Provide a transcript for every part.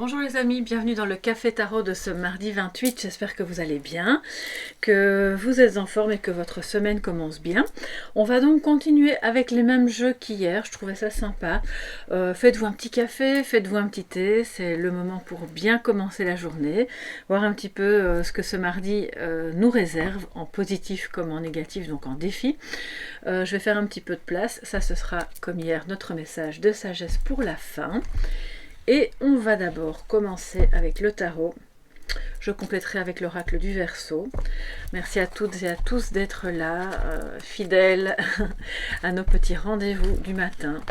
Bonjour les amis, bienvenue dans le Café Tarot de ce mardi 28. J'espère que vous allez bien, que vous êtes en forme et que votre semaine commence bien. On va donc continuer avec les mêmes jeux qu'hier, je trouvais ça sympa. Faites-vous un petit café, faites-vous un petit thé, c'est le moment pour bien commencer la journée, voir un petit peu ce que ce mardi nous réserve, en positif comme en négatif, donc en défi. Je vais faire un petit peu de place, ça ce sera comme hier notre message de sagesse pour la fin. Et on va d'abord commencer avec le tarot. Je compléterai avec l'oracle du Verseau. Merci à toutes et à tous d'être là, fidèles à nos petits rendez-vous du matin,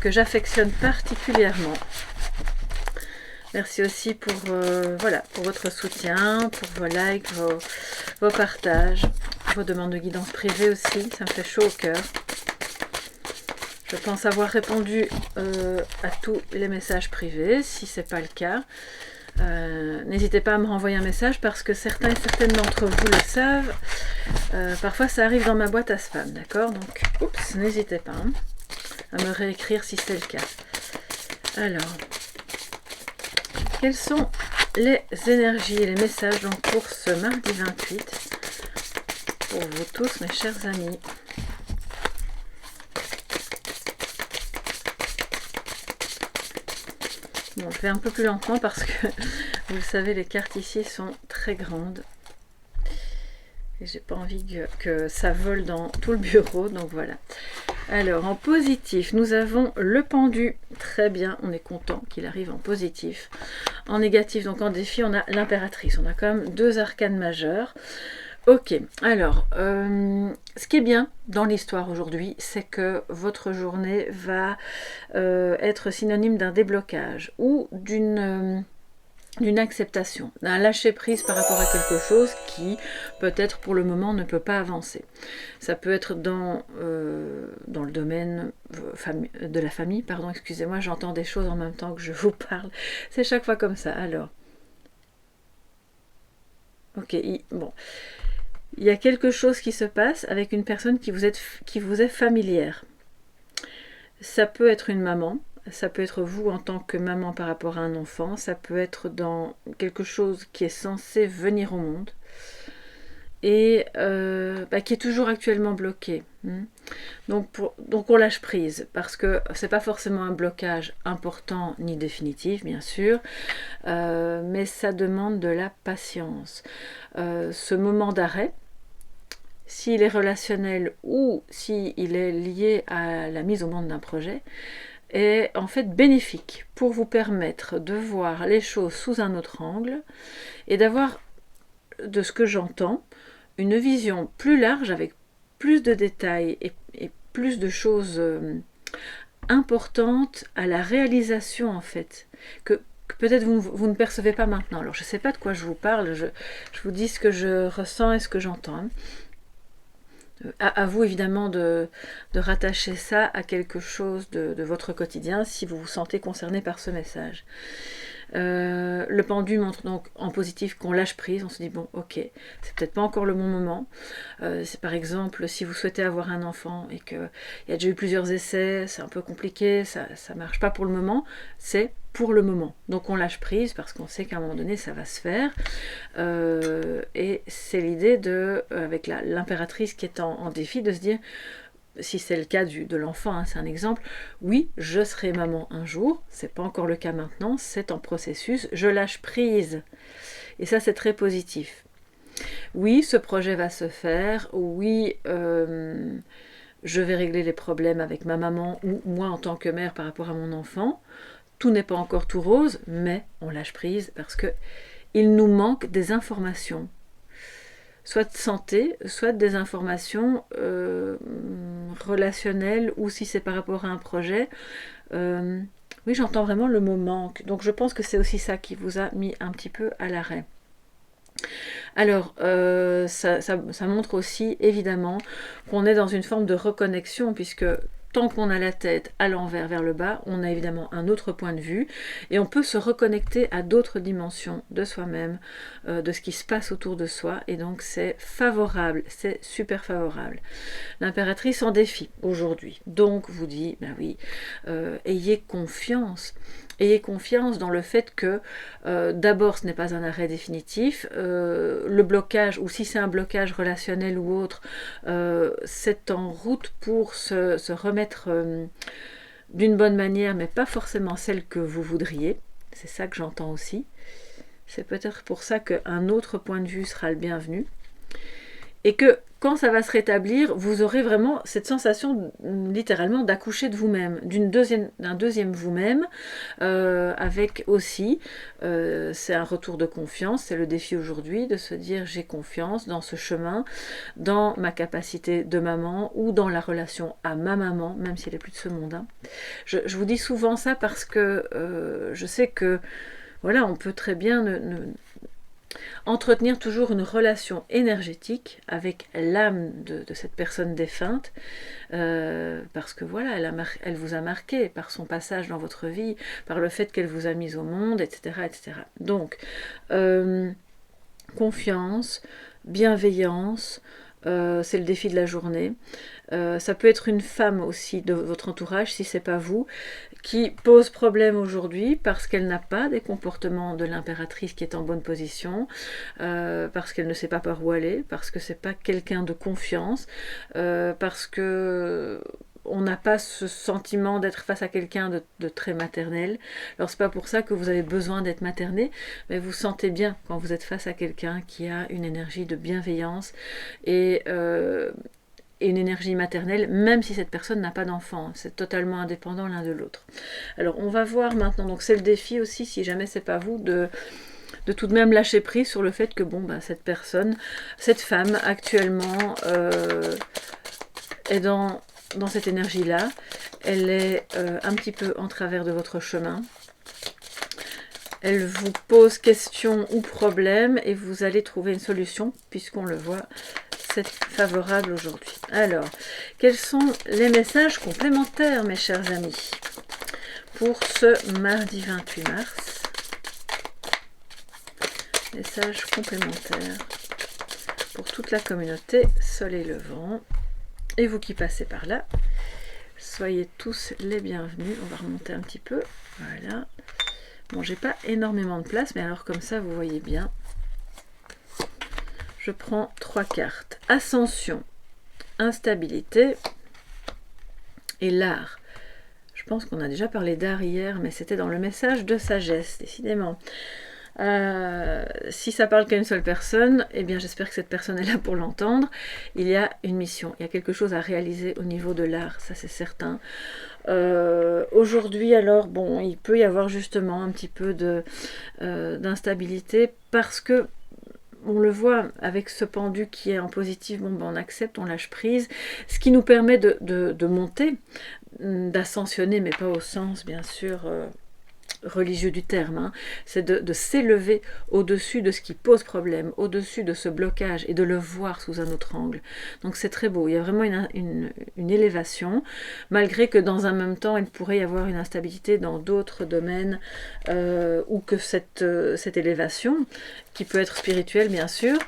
que j'affectionne particulièrement. Merci aussi pour, pour votre soutien, pour vos likes, vos partages, vos demandes de guidance privée aussi, ça me fait chaud au cœur. Je pense avoir répondu à tous les messages privés. Si ce n'est pas le cas, n'hésitez pas à me renvoyer un message parce que certains et certaines d'entre vous le savent. Parfois, ça arrive dans ma boîte à spam, d'accord? Donc, oups, n'hésitez pas à me réécrire si c'est le cas. Alors, quelles sont les énergies et les messages donc, pour ce mardi 28 pour vous tous, mes chers amis? Bon, je vais un peu plus lentement parce que, vous le savez, les cartes ici sont très grandes. Et j'ai pas envie que ça vole dans tout le bureau, donc voilà. Alors, en positif, nous avons le pendu. Très bien, on est content qu'il arrive en positif. En négatif, donc en défi, on a l'impératrice. On a quand même deux arcanes majeures. Ok, alors, ce qui est bien dans l'histoire aujourd'hui, c'est que votre journée va être synonyme d'un déblocage ou d'une acceptation, d'un lâcher-prise par rapport à quelque chose qui, peut-être pour le moment, ne peut pas avancer. Ça peut être dans le domaine de la famille, pardon, excusez-moi, j'entends des choses en même temps que je vous parle. C'est chaque fois comme ça, alors. Ok, bon. Il y a quelque chose qui se passe avec une personne qui vous est familière. Ça peut être une maman, ça peut être vous en tant que maman par rapport à un enfant, ça peut être dans quelque chose qui est censé venir au monde et qui est toujours actuellement bloqué. Donc on lâche prise parce que c'est pas forcément un blocage important ni définitif bien sûr, mais ça demande de la patience. Ce moment d'arrêt, s'il est relationnel ou s'il est lié à la mise au monde d'un projet, est en fait bénéfique pour vous permettre de voir les choses sous un autre angle et d'avoir, de ce que j'entends, une vision plus large avec plus de détails et plus de choses importantes à la réalisation en fait, que peut-être vous ne percevez pas maintenant. Alors je ne sais pas de quoi je vous parle, je vous dis ce que je ressens et ce que j'entends. À vous évidemment de rattacher ça à quelque chose de votre quotidien si vous vous sentez concerné par ce message. Le pendu montre donc en positif qu'on lâche prise, on se dit bon ok, c'est peut-être pas encore le bon moment. C'est par exemple si vous souhaitez avoir un enfant et qu'il y a déjà eu plusieurs essais, c'est un peu compliqué, ça marche pas pour le moment, c'est pour le moment. Donc on lâche prise parce qu'on sait qu'à un moment donné ça va se faire. Et c'est l'idée avec l'impératrice qui est en défi, de se dire, si c'est le cas de l'enfant, c'est un exemple, oui, je serai maman un jour, c'est pas encore le cas maintenant, c'est en processus, je lâche prise. Et ça c'est très positif. Oui, ce projet va se faire, oui, je vais régler les problèmes avec ma maman ou moi en tant que mère par rapport à mon enfant. Tout n'est pas encore tout rose, mais on lâche prise parce que il nous manque des informations, soit de santé, soit des informations relationnelles, ou si c'est par rapport à un projet. Oui, j'entends vraiment le mot manque, donc je pense que c'est aussi ça qui vous a mis un petit peu à l'arrêt. Alors, ça montre aussi, évidemment, qu'on est dans une forme de reconnexion, puisque tant qu'on a la tête à l'envers vers le bas, on a évidemment un autre point de vue, et on peut se reconnecter à d'autres dimensions de soi-même, de ce qui se passe autour de soi, et donc c'est favorable, c'est super favorable. L'impératrice en défi aujourd'hui, donc vous dit, ben oui, ayez confiance. ayez confiance dans le fait que d'abord ce n'est pas un arrêt définitif, le blocage, ou si c'est un blocage relationnel ou autre, c'est en route pour se remettre d'une bonne manière, mais pas forcément celle que vous voudriez. C'est ça que j'entends aussi. C'est peut-être pour ça qu'un autre point de vue sera le bienvenu. Et que quand ça va se rétablir, vous aurez vraiment cette sensation littéralement d'accoucher de vous-même, d'un deuxième vous-même, avec aussi, c'est un retour de confiance, c'est le défi aujourd'hui de se dire j'ai confiance dans ce chemin, dans ma capacité de maman ou dans la relation à ma maman, même si elle est plus de ce monde. Hein. Je vous dis souvent ça parce que je sais que voilà, on peut très bien entretenir toujours une relation énergétique avec l'âme de cette personne défunte, parce que voilà, elle vous a marqué par son passage dans votre vie, par le fait qu'elle vous a mise au monde, etc. etc. Donc, confiance, bienveillance, c'est le défi de la journée. Ça peut être une femme aussi de votre entourage, si c'est pas vous, qui pose problème aujourd'hui parce qu'elle n'a pas des comportements de l'impératrice qui est en bonne position, parce qu'elle ne sait pas par où aller, parce que c'est pas quelqu'un de confiance, parce que on n'a pas ce sentiment d'être face à quelqu'un de très maternel. Alors c'est pas pour ça que vous avez besoin d'être materné, mais vous sentez bien quand vous êtes face à quelqu'un qui a une énergie de bienveillance et une énergie maternelle, même si cette personne n'a pas d'enfant. C'est totalement indépendant l'un de l'autre. Alors on va voir maintenant, donc c'est le défi aussi, si jamais c'est pas vous, de tout de même lâcher prise sur le fait que bon, bah, cette personne, cette femme actuellement est dans cette énergie-là. Elle est un petit peu en travers de votre chemin. Elle vous pose question ou problème et vous allez trouver une solution, puisqu'on le voit, c'est favorable aujourd'hui. Alors, quels sont les messages complémentaires, mes chers amis, pour ce mardi 28 mars? Messages complémentaires pour toute la communauté Soleil Levant. Et vous qui passez par là, soyez tous les bienvenus. On va remonter un petit peu. Voilà. Bon, j'ai pas énormément de place, mais alors comme ça, vous voyez bien. Je prends 3 cartes. Ascension, instabilité et l'art. Je pense qu'on a déjà parlé d'art hier, mais c'était dans le message de sagesse, décidément. Si ça parle qu'à une seule personne, eh bien j'espère que cette personne est là pour l'entendre. Il y a une mission, il y a quelque chose à réaliser au niveau de l'art, ça c'est certain. Aujourd'hui alors, bon, il peut y avoir justement un petit peu d'instabilité parce que on le voit avec ce pendu qui est en positif, bon, ben on accepte, on lâche prise, ce qui nous permet de monter, d'ascensionner, mais pas au sens bien sûr religieux du terme, hein. C'est de s'élever au-dessus de ce qui pose problème, au-dessus de ce blocage et de le voir sous un autre angle. Donc c'est très beau, il y a vraiment une élévation, malgré que dans un même temps il pourrait y avoir une instabilité dans d'autres domaines, ou que cette élévation, qui peut être spirituelle bien sûr,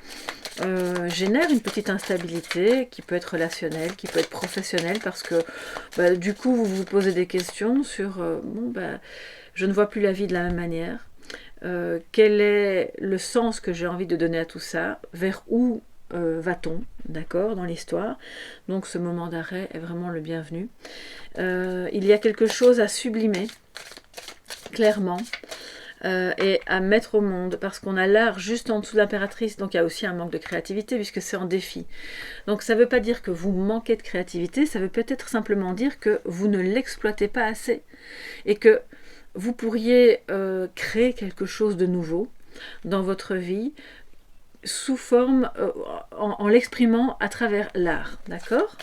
génère une petite instabilité qui peut être relationnelle, qui peut être professionnelle, parce que bah, du coup vous vous posez des questions sur bon bah je ne vois plus la vie de la même manière. Quel est le sens que j'ai envie de donner à tout ça? Vers où va-t-on, d'accord, dans l'histoire? Donc ce moment d'arrêt est vraiment le bienvenu. Il y a quelque chose à sublimer, clairement, et à mettre au monde, parce qu'on a l'art juste en dessous de l'impératrice, donc il y a aussi un manque de créativité puisque c'est en défi. Donc ça ne veut pas dire que vous manquez de créativité, ça veut peut-être simplement dire que vous ne l'exploitez pas assez, et que vous pourriez créer quelque chose de nouveau dans votre vie sous forme, en l'exprimant à travers l'art, d'accord?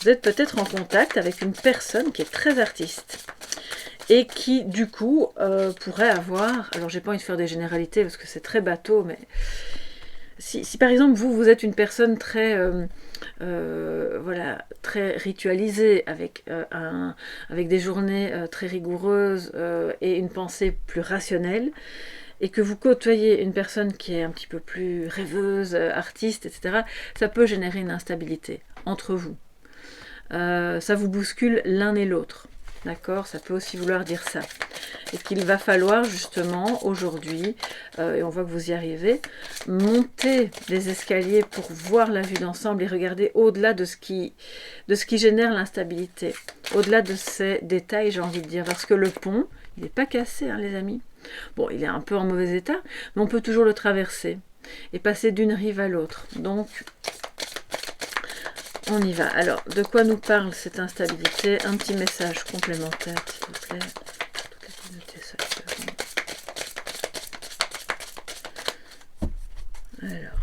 Vous êtes peut-être en contact avec une personne qui est très artiste et qui du coup pourrait avoir, alors j'ai pas envie de faire des généralités parce que c'est très bateau, mais si par exemple vous êtes une personne très voilà, très ritualisée, avec des journées très rigoureuses et une pensée plus rationnelle, et que vous côtoyez une personne qui est un petit peu plus rêveuse, artiste, etc., ça peut générer une instabilité entre vous. Ça vous bouscule l'un et l'autre. D'accord, ça peut aussi vouloir dire ça. Et qu'il va falloir justement aujourd'hui, et on voit que vous y arrivez, monter les escaliers pour voir la vue d'ensemble et regarder au-delà de ce qui génère l'instabilité. Au-delà de ces détails, j'ai envie de dire. Parce que le pont, il n'est pas cassé, hein, les amis. Bon, il est un peu en mauvais état, mais on peut toujours le traverser et passer d'une rive à l'autre. Donc, on y va. Alors, de quoi nous parle cette instabilité? Un petit message complémentaire, s'il vous plaît. Alors.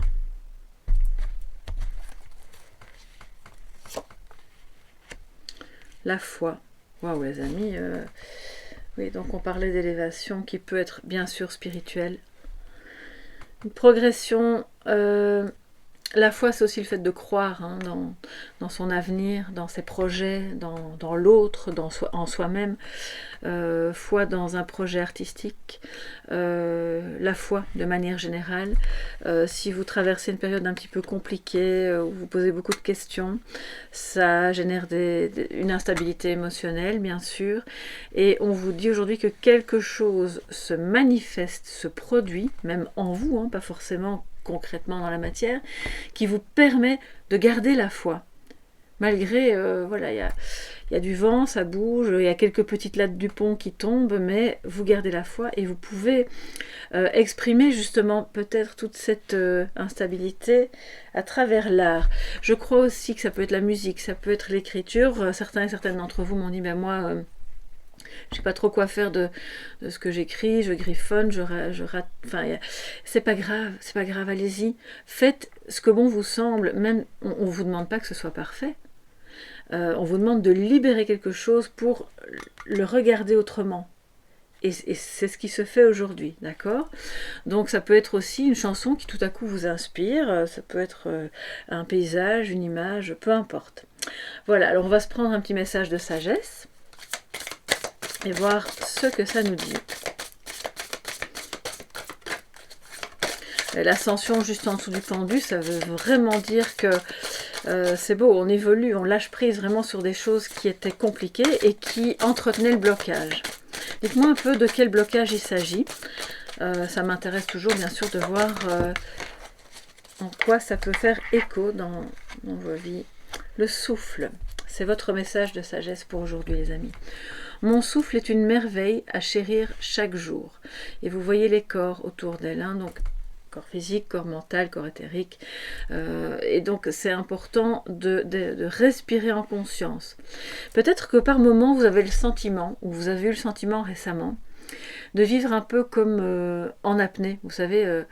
La foi. Waouh, les amis. Oui, donc on parlait d'élévation qui peut être bien sûr spirituelle. Une progression. La foi, c'est aussi le fait de croire, hein, dans son avenir, dans ses projets, dans l'autre, en soi-même. Foi dans un projet artistique. La foi de manière générale. Si vous traversez une période un petit peu compliquée, où vous posez beaucoup de questions, ça génère une instabilité émotionnelle, bien sûr. Et on vous dit aujourd'hui que quelque chose se manifeste, se produit, même en vous, hein, pas forcément concrètement dans la matière, qui vous permet de garder la foi. Malgré, voilà, il y a du vent, ça bouge, il y a quelques petites lattes du pont qui tombent, mais vous gardez la foi et vous pouvez exprimer justement peut-être toute cette instabilité à travers l'art. Je crois aussi que ça peut être la musique, ça peut être l'écriture. Certains et certaines d'entre vous m'ont dit, ben moi... je sais pas trop quoi faire de ce que j'écris, je griffonne, je rate, enfin, c'est pas grave, allez-y. Faites ce que bon vous semble, même, on vous demande pas que ce soit parfait. On vous demande de libérer quelque chose pour le regarder autrement. Et c'est ce qui se fait aujourd'hui, d'accord? Donc ça peut être aussi une chanson qui tout à coup vous inspire, ça peut être un paysage, une image, peu importe. Voilà, alors on va se prendre un petit message de sagesse et voir ce que ça nous dit. L'ascension juste en dessous du pendu, ça veut vraiment dire que c'est beau, on évolue, on lâche prise vraiment sur des choses qui étaient compliquées et qui entretenaient le blocage. Dites-moi un peu de quel blocage il s'agit. Ça m'intéresse toujours bien sûr de voir en quoi ça peut faire écho dans vos vies. Le souffle, c'est votre message de sagesse pour aujourd'hui les amis. Mon souffle est une merveille à chérir chaque jour. Et vous voyez les corps autour d'elle, hein, donc corps physique, corps mental, corps éthérique. Et donc c'est important de respirer en conscience. Peut-être que par moment vous avez le sentiment, ou vous avez eu le sentiment récemment, de vivre un peu comme en apnée. Vous savez,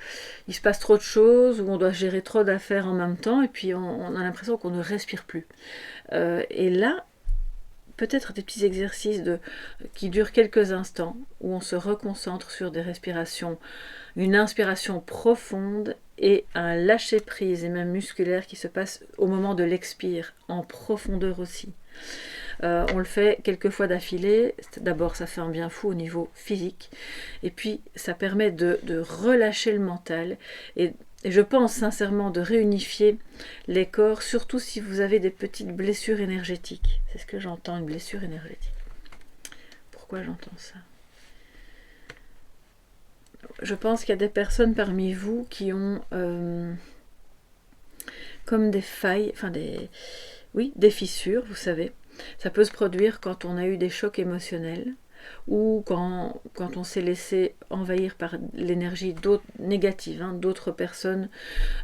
il se passe trop de choses, ou on doit gérer trop d'affaires en même temps, et puis on a l'impression qu'on ne respire plus. Et là, peut-être des petits exercices qui durent quelques instants, où on se reconcentre sur des respirations, une inspiration profonde et un lâcher-prise, et même musculaire, qui se passe au moment de l'expire, en profondeur aussi. On le fait quelques fois d'affilée. D'abord, ça fait un bien fou au niveau physique, et puis ça permet de relâcher le mental, et je pense sincèrement de réunifier les corps, surtout si vous avez des petites blessures énergétiques. C'est ce que j'entends, une blessure énergétique. Pourquoi j'entends ça? Je pense qu'il y a des personnes parmi vous qui ont comme des failles, enfin des fissures, vous savez. Ça peut se produire quand on a eu des chocs émotionnels, ou quand on s'est laissé envahir par l'énergie négative, hein, d'autres personnes,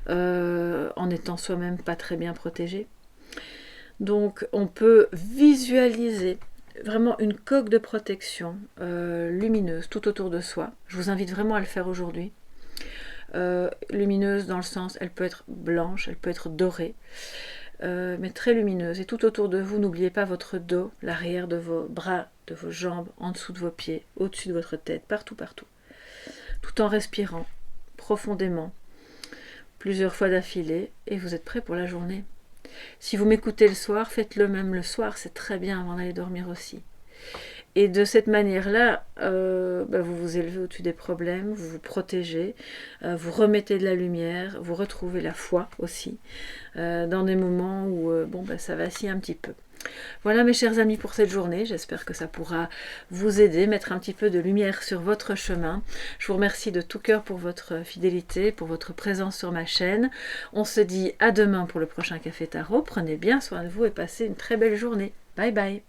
en étant soi-même pas très bien protégé. Donc on peut visualiser vraiment une coque de protection lumineuse tout autour de soi. Je vous invite vraiment à le faire aujourd'hui. Lumineuse dans le sens, elle peut être blanche, elle peut être dorée, mais très lumineuse. Et tout autour de vous, n'oubliez pas votre dos, l'arrière de vos bras, de vos jambes, en dessous de vos pieds, au-dessus de votre tête, partout, partout. Tout en respirant profondément, plusieurs fois d'affilée, et vous êtes prêt pour la journée. Si vous m'écoutez le soir, faites-le même le soir, c'est très bien avant d'aller dormir aussi. Et de cette manière-là, vous vous élevez au-dessus des problèmes, vous vous protégez, vous remettez de la lumière, vous retrouvez la foi aussi, dans des moments où ça vacille un petit peu. Voilà mes chers amis pour cette journée, j'espère que ça pourra vous aider, mettre un petit peu de lumière sur votre chemin. Je vous remercie de tout cœur pour votre fidélité, pour votre présence sur ma chaîne. On se dit à demain pour le prochain Café Tarot. Prenez bien soin de vous et passez une très belle journée. Bye bye.